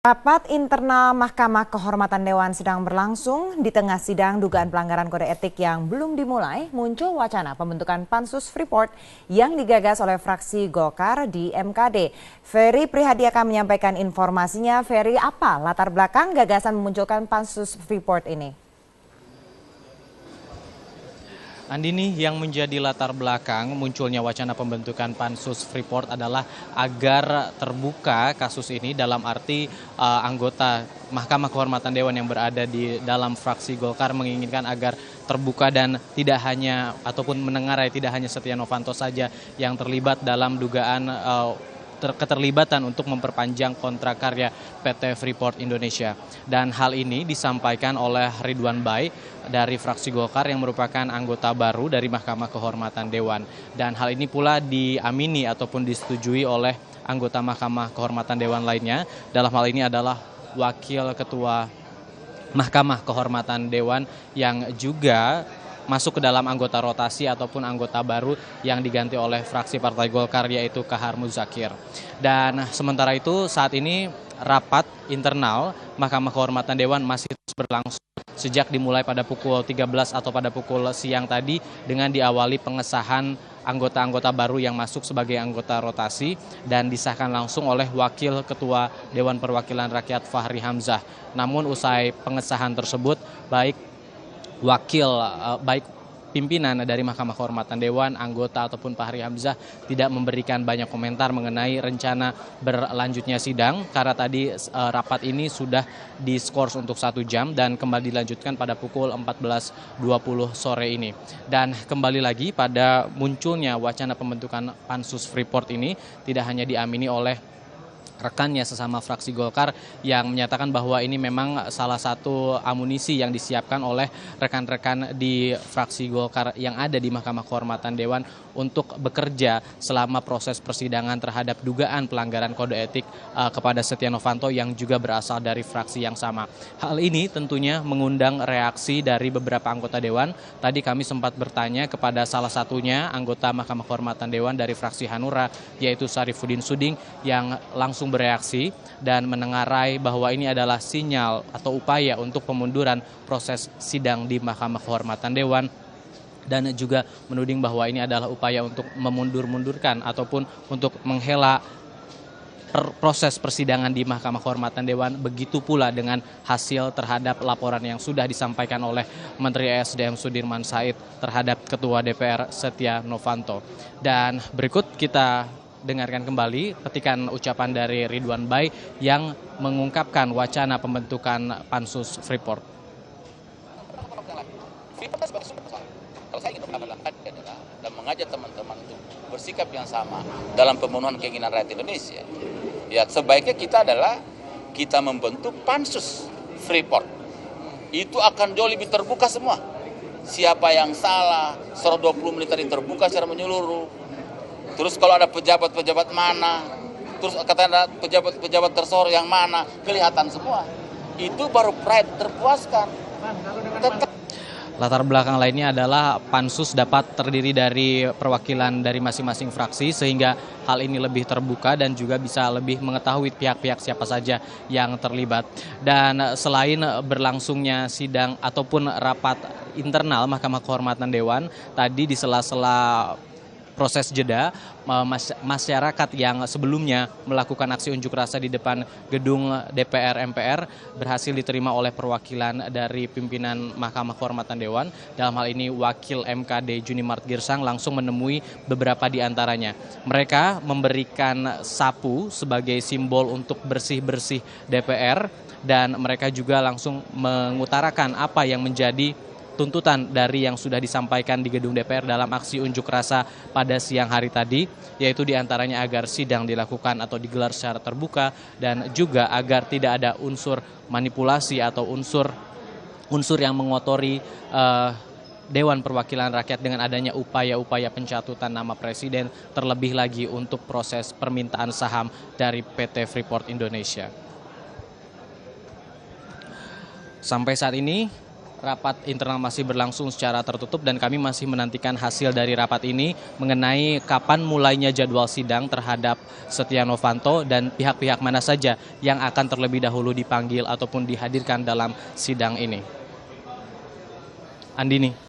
Rapat internal Mahkamah Kehormatan Dewan sedang berlangsung. Di tengah sidang dugaan pelanggaran kode etik yang belum dimulai, muncul wacana pembentukan Pansus Freeport yang digagas oleh fraksi Golkar di MKD. Ferry Prihadiaka menyampaikan informasinya. Ferry, apa latar belakang gagasan memunculkan Pansus Freeport ini? Andini, yang menjadi latar belakang munculnya wacana pembentukan Pansus Freeport adalah agar terbuka kasus ini, dalam arti anggota Mahkamah Kehormatan Dewan yang berada di dalam fraksi Golkar menginginkan agar terbuka dan tidak hanya ataupun menengarai tidak hanya Setia Novanto saja yang terlibat dalam dugaan keterlibatan untuk memperpanjang kontrak karya PT Freeport Indonesia. Dan hal ini disampaikan oleh Ridwan Bai dari fraksi Golkar yang merupakan anggota baru dari Mahkamah Kehormatan Dewan. Dan hal ini pula diamini ataupun disetujui oleh anggota Mahkamah Kehormatan Dewan lainnya. Dalam hal ini adalah Wakil Ketua Mahkamah Kehormatan Dewan yang juga masuk ke dalam anggota rotasi ataupun anggota baru yang diganti oleh fraksi Partai Golkar, yaitu Kahar Muzakir. Dan sementara itu saat ini rapat internal Mahkamah Kehormatan Dewan masih terus berlangsung sejak dimulai pada pukul 13 atau pada pukul siang tadi dengan diawali pengesahan anggota-anggota baru yang masuk sebagai anggota rotasi dan disahkan langsung oleh Wakil Ketua Dewan Perwakilan Rakyat Fahri Hamzah. Namun usai pengesahan tersebut, baik pimpinan dari Mahkamah Kehormatan Dewan, anggota ataupun Fahri Hamzah tidak memberikan banyak komentar mengenai rencana berlanjutnya sidang karena tadi rapat ini sudah diskors untuk 1 jam dan kembali dilanjutkan pada pukul 14.20 sore ini. Dan kembali lagi pada munculnya wacana pembentukan Pansus Freeport ini tidak hanya diamini oleh rekannya sesama fraksi Golkar yang menyatakan bahwa ini memang salah satu amunisi yang disiapkan oleh rekan-rekan di fraksi Golkar yang ada di Mahkamah Kehormatan Dewan untuk bekerja selama proses persidangan terhadap dugaan pelanggaran kode etik kepada Setia Novanto yang juga berasal dari fraksi yang sama. Hal ini tentunya mengundang reaksi dari beberapa anggota Dewan. Tadi kami sempat bertanya kepada salah satunya anggota Mahkamah Kehormatan Dewan dari fraksi Hanura, yaitu Syarifuddin Suding, yang langsung bereaksi dan menengarai bahwa ini adalah sinyal atau upaya untuk pemunduran proses sidang di Mahkamah Kehormatan Dewan dan juga menuding bahwa ini adalah upaya untuk memundur-mundurkan ataupun untuk menghela proses persidangan di Mahkamah Kehormatan Dewan, begitu pula dengan hasil terhadap laporan yang sudah disampaikan oleh Menteri ESDM Sudirman Said terhadap Ketua DPR Setia Novanto. Dan berikut kita dengarkan kembali petikan ucapan dari Ridwan Bai yang mengungkapkan wacana pembentukan Pansus Freeport. Kalau saya ingin adalah dan mengajak teman-teman untuk bersikap yang sama dalam pemenuhan keinginan rakyat Indonesia. Ya, sebaiknya kita membentuk Pansus Freeport. Itu akan jauh lebih terbuka semua. Siapa yang salah, 120 menit tadi terbuka secara menyeluruh. Terus kalau ada pejabat-pejabat mana, terus katanya pejabat-pejabat tersorot yang mana, kelihatan semua. Itu baru pride terpuaskan. Latar belakang lainnya adalah Pansus dapat terdiri dari perwakilan dari masing-masing fraksi sehingga hal ini lebih terbuka dan juga bisa lebih mengetahui pihak-pihak siapa saja yang terlibat. Dan selain berlangsungnya sidang ataupun rapat internal Mahkamah Kehormatan Dewan, tadi di sela-sela proses jeda, masyarakat yang sebelumnya melakukan aksi unjuk rasa di depan gedung DPR MPR berhasil diterima oleh perwakilan dari pimpinan Mahkamah Kehormatan Dewan. Dalam hal ini Wakil MKD Junimart Girsang langsung menemui beberapa di antaranya. Mereka memberikan sapu sebagai simbol untuk bersih-bersih DPR dan mereka juga langsung mengutarakan apa yang menjadi tuntutan dari yang sudah disampaikan di gedung DPR dalam aksi unjuk rasa pada siang hari tadi, yaitu diantaranya agar sidang dilakukan atau digelar secara terbuka dan juga agar tidak ada unsur manipulasi atau unsur yang mengotori Dewan Perwakilan Rakyat dengan adanya upaya-upaya pencatutan nama Presiden, terlebih lagi untuk proses permintaan saham dari PT Freeport Indonesia. Sampai saat ini rapat internal masih berlangsung secara tertutup dan kami masih menantikan hasil dari rapat ini mengenai kapan mulainya jadwal sidang terhadap Setia Novanto dan pihak-pihak mana saja yang akan terlebih dahulu dipanggil ataupun dihadirkan dalam sidang ini. Andini.